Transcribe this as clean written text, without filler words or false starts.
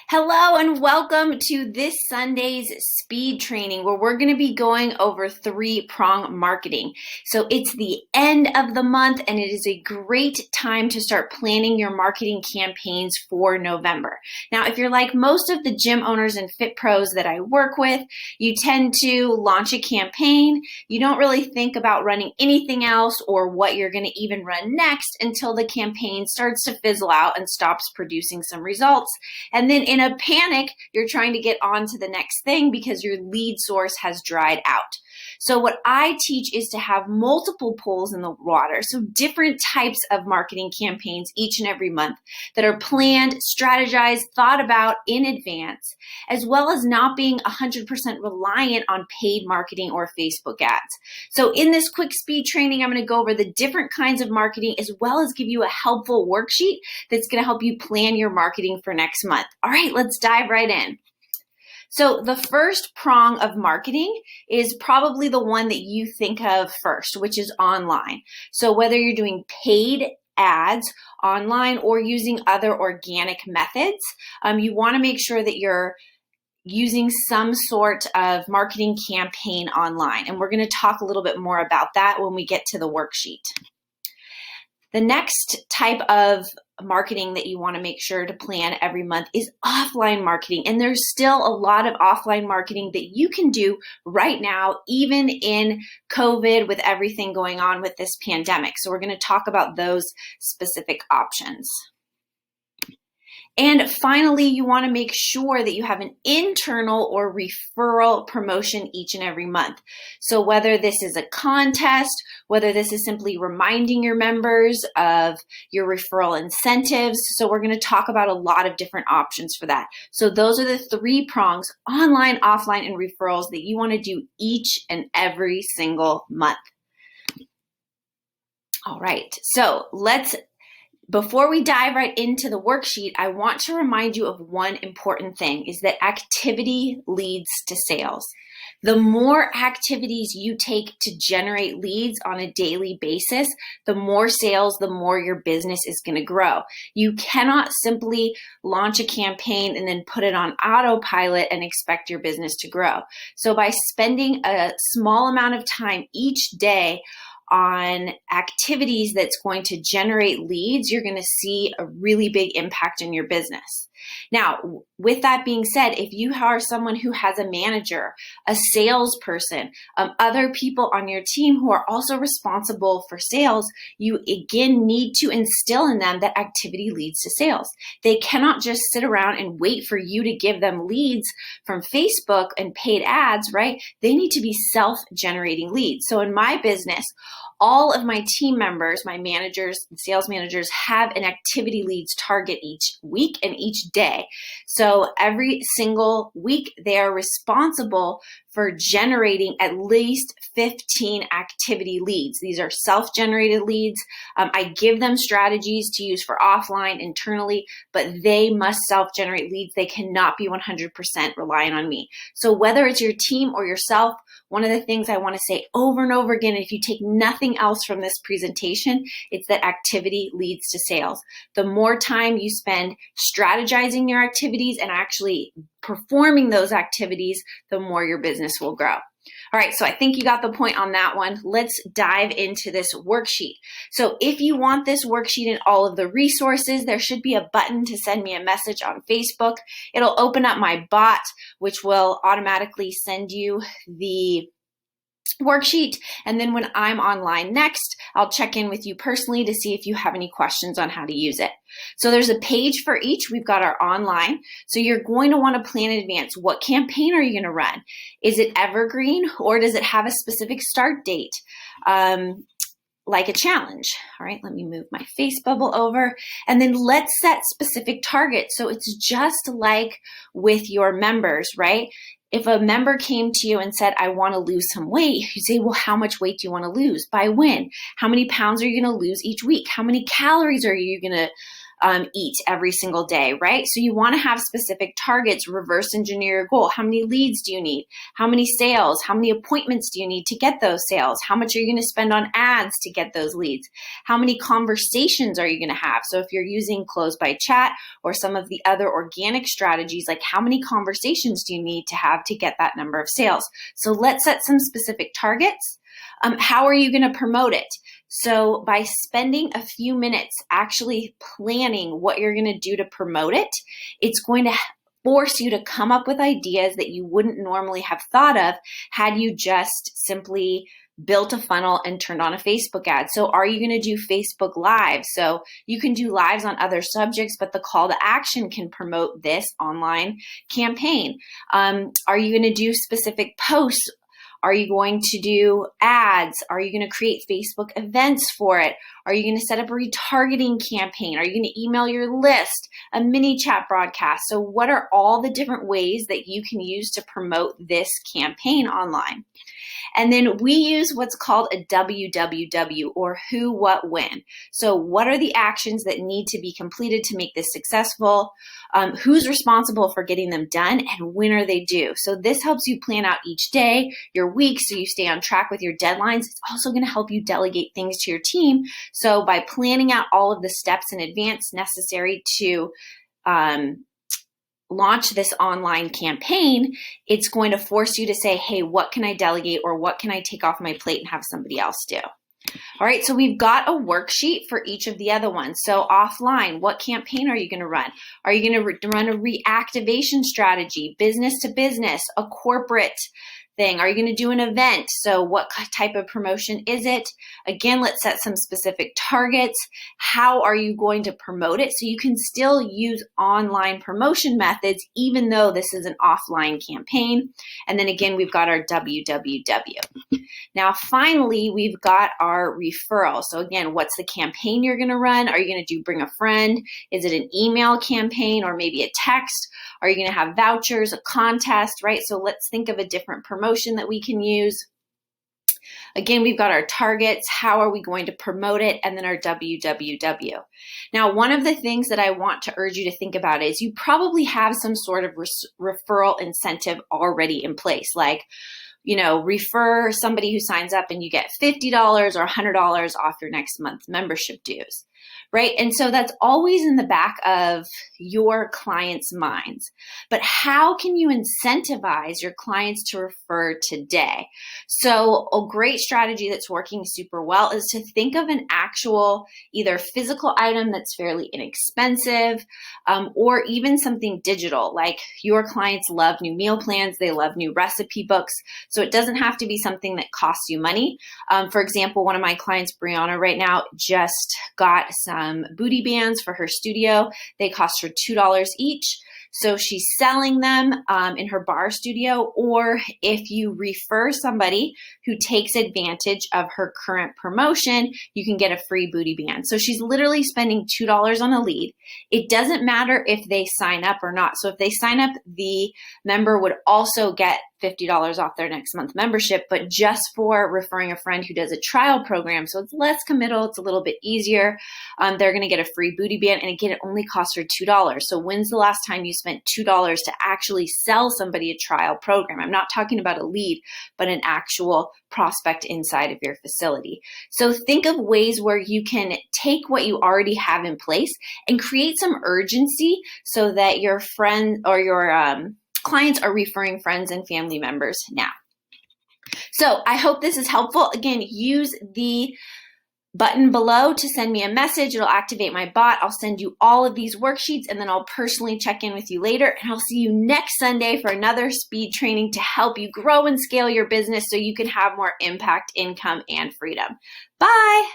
Hello and welcome to this Sunday's speed training where we're going to be going over 3-prong marketing. So it's the end of the month and it is a great time to start planning your marketing campaigns for November. Now, if you're like most of the gym owners and fit pros that I work with, you tend to launch a campaign. You don't really think about running anything else or what you're going to even run next until the campaign starts to fizzle out and stops producing some results. And then in a panic, you're trying to get on to the next thing because your lead source has dried out. So what I teach is to have multiple pools in the water, so different types of marketing campaigns each and every month that are planned, strategized, thought about in advance, as well as not being 100% reliant on paid marketing or Facebook ads. So in this quick speed training, I'm going to go over the different kinds of marketing as well as give you a helpful worksheet that's going to help you plan your marketing for next month. All right, let's dive right in. So the first prong of marketing is probably the one that you think of first, which is online. So whether you're doing paid ads online or using other organic methods, you want to make sure that you're using some sort of marketing campaign online. And we're going to talk a little bit more about that when we get to the worksheet. The next type of marketing that you want to make sure to plan every month is offline marketing. And there's still a lot of offline marketing that you can do right now, even in COVID with everything going on with this pandemic. So we're going to talk about those specific options. And finally, you want to make sure that you have an internal or referral promotion each and every month. So whether this is a contest, whether this is simply reminding your members of your referral incentives. So we're going to talk about a lot of different options for that. So those are the 3 prongs, online, offline, and referrals that you want to do each and every single month. All right, so before we dive right into the worksheet, I want to remind you of one important thing, is that activity leads to sales. The more activities you take to generate leads on a daily basis, the more sales, the more your business is going to grow. You cannot simply launch a campaign and then put it on autopilot and expect your business to grow. So by spending a small amount of time each day on activities that's going to generate leads, you're going to see a really big impact in your business. Now, with that being said, if you are someone who has a manager, a salesperson, other people on your team who are also responsible for sales, you again need to instill in them that activity leads to sales. They cannot just sit around and wait for you to give them leads from Facebook and paid ads, right? They need to be self-generating leads. So in my business, all of my team members, my managers, sales managers, have an activity leads target each week and each day. So every single week, they are responsible for generating at least 15 activity leads. These are self-generated leads. I give them strategies to use for offline internally, but they must self-generate leads. They cannot be 100% reliant on me. So whether it's your team or yourself, one of the things I want to say over and over again, if you take nothing else from this presentation, it's that activity leads to sales. The more time you spend strategizing your activities and actually performing those activities, the more your business will grow. All right, so I think you got the point on that one. Let's dive into this worksheet. So if you want this worksheet and all of the resources, there should be a button to send me a message on Facebook. It'll open up my bot, which will automatically send you the worksheet. And then when I'm online next, I'll check in with you personally to see if you have any questions on how to use it. So there's a page for each. We've got our online. So you're going to want to plan in advance. What campaign are you going to run? Is it evergreen or does it have a specific start date? Like a challenge. All right, let me move my face bubble over. And then let's set specific targets. So it's just like with your members, right? If a member came to you and said, I want to lose some weight, you say, well, how much weight do you want to lose? By when? How many pounds are you going to lose each week? How many calories are you going to eat every single day, right? So you want to have specific targets, reverse engineer your goal. How many leads do you need? How many sales? How many appointments do you need to get those sales? How much are you going to spend on ads to get those leads? How many conversations are you going to have? So if you're using close by chat or some of the other organic strategies, like how many conversations do you need to have to get that number of sales? So let's set some specific targets. How are you going to promote it? So by spending a few minutes actually planning what you're going to do to promote it, it's going to force you to come up with ideas that you wouldn't normally have thought of had you just simply built a funnel and turned on a Facebook ad. So are you going to do Facebook Live? So you can do lives on other subjects, but the call to action can promote this online campaign. Are you going to do specific posts? Are you going to do ads? Are you going to create Facebook events for it? Are you going to set up a retargeting campaign? Are you going to email your list, a mini chat broadcast? So what are all the different ways that you can use to promote this campaign online? And then we use what's called a WWW, or who, what, when. So what are the actions that need to be completed to make this successful? Who's responsible for getting them done, and when are they due? So this helps you plan out each day, your week, so you stay on track with your deadlines. It's also going to help you delegate things to your team. So by planning out all of the steps in advance necessary to launch this online campaign, it's going to force you to say, hey, what can I delegate, or what can I take off my plate and have somebody else do? All right, so we've got a worksheet for each of the other ones. So offline, what campaign are you going to run? Are you going to run a reactivation strategy, business to business, a corporate thing? Are you going to do an event? So what type of promotion is it? Again, let's set some specific targets. How are you going to promote it? So you can still use online promotion methods, even though this is an offline campaign. And then again, we've got our WWW. Now, finally, we've got our referral. So again, what's the campaign you're going to run? Are you going to do bring a friend? Is it an email campaign or maybe a text? Are you going to have vouchers, a contest, right? So let's think of a different promotion that we can use. Again, we've got our targets. How are we going to promote it? And then our WWW. Now, one of the things that I want to urge you to think about is you probably have some sort of referral incentive already in place, like, refer somebody who signs up and you get $50 or $100 off your next month's membership dues, right? And so that's always in the back of your clients' minds. But how can you incentivize your clients to refer today? So a great strategy that's working super well is to think of an actual either physical item that's fairly inexpensive, or even something digital. Like your clients love new meal plans, they love new recipe books. So it doesn't have to be something that costs you money. For example, one of my clients, Brianna, right now just got some booty bands for her studio. They cost her $2 each. So she's selling them in her bar studio, or if you refer somebody who takes advantage of her current promotion, you can get a free booty band. So she's literally spending $2 on a lead. It doesn't matter if they sign up or not. So if they sign up, the member would also get $50 off their next month membership, but just for referring a friend who does a trial program. So it's less committal. It's a little bit easier. They're going to get a free booty band. And again, it only costs her $2. So when's the last time you spent $2 to actually sell somebody a trial program? I'm not talking about a lead, but an actual prospect inside of your facility. So think of ways where you can take what you already have in place and create some urgency so that your friend or your clients are referring friends and family members now. So I hope this is helpful. Again, use the button below to send me a message. It'll activate my bot. I'll send you all of these worksheets, and then I'll personally check in with you later. And I'll see you next Sunday for another speed training to help you grow and scale your business so you can have more impact, income, and freedom. Bye.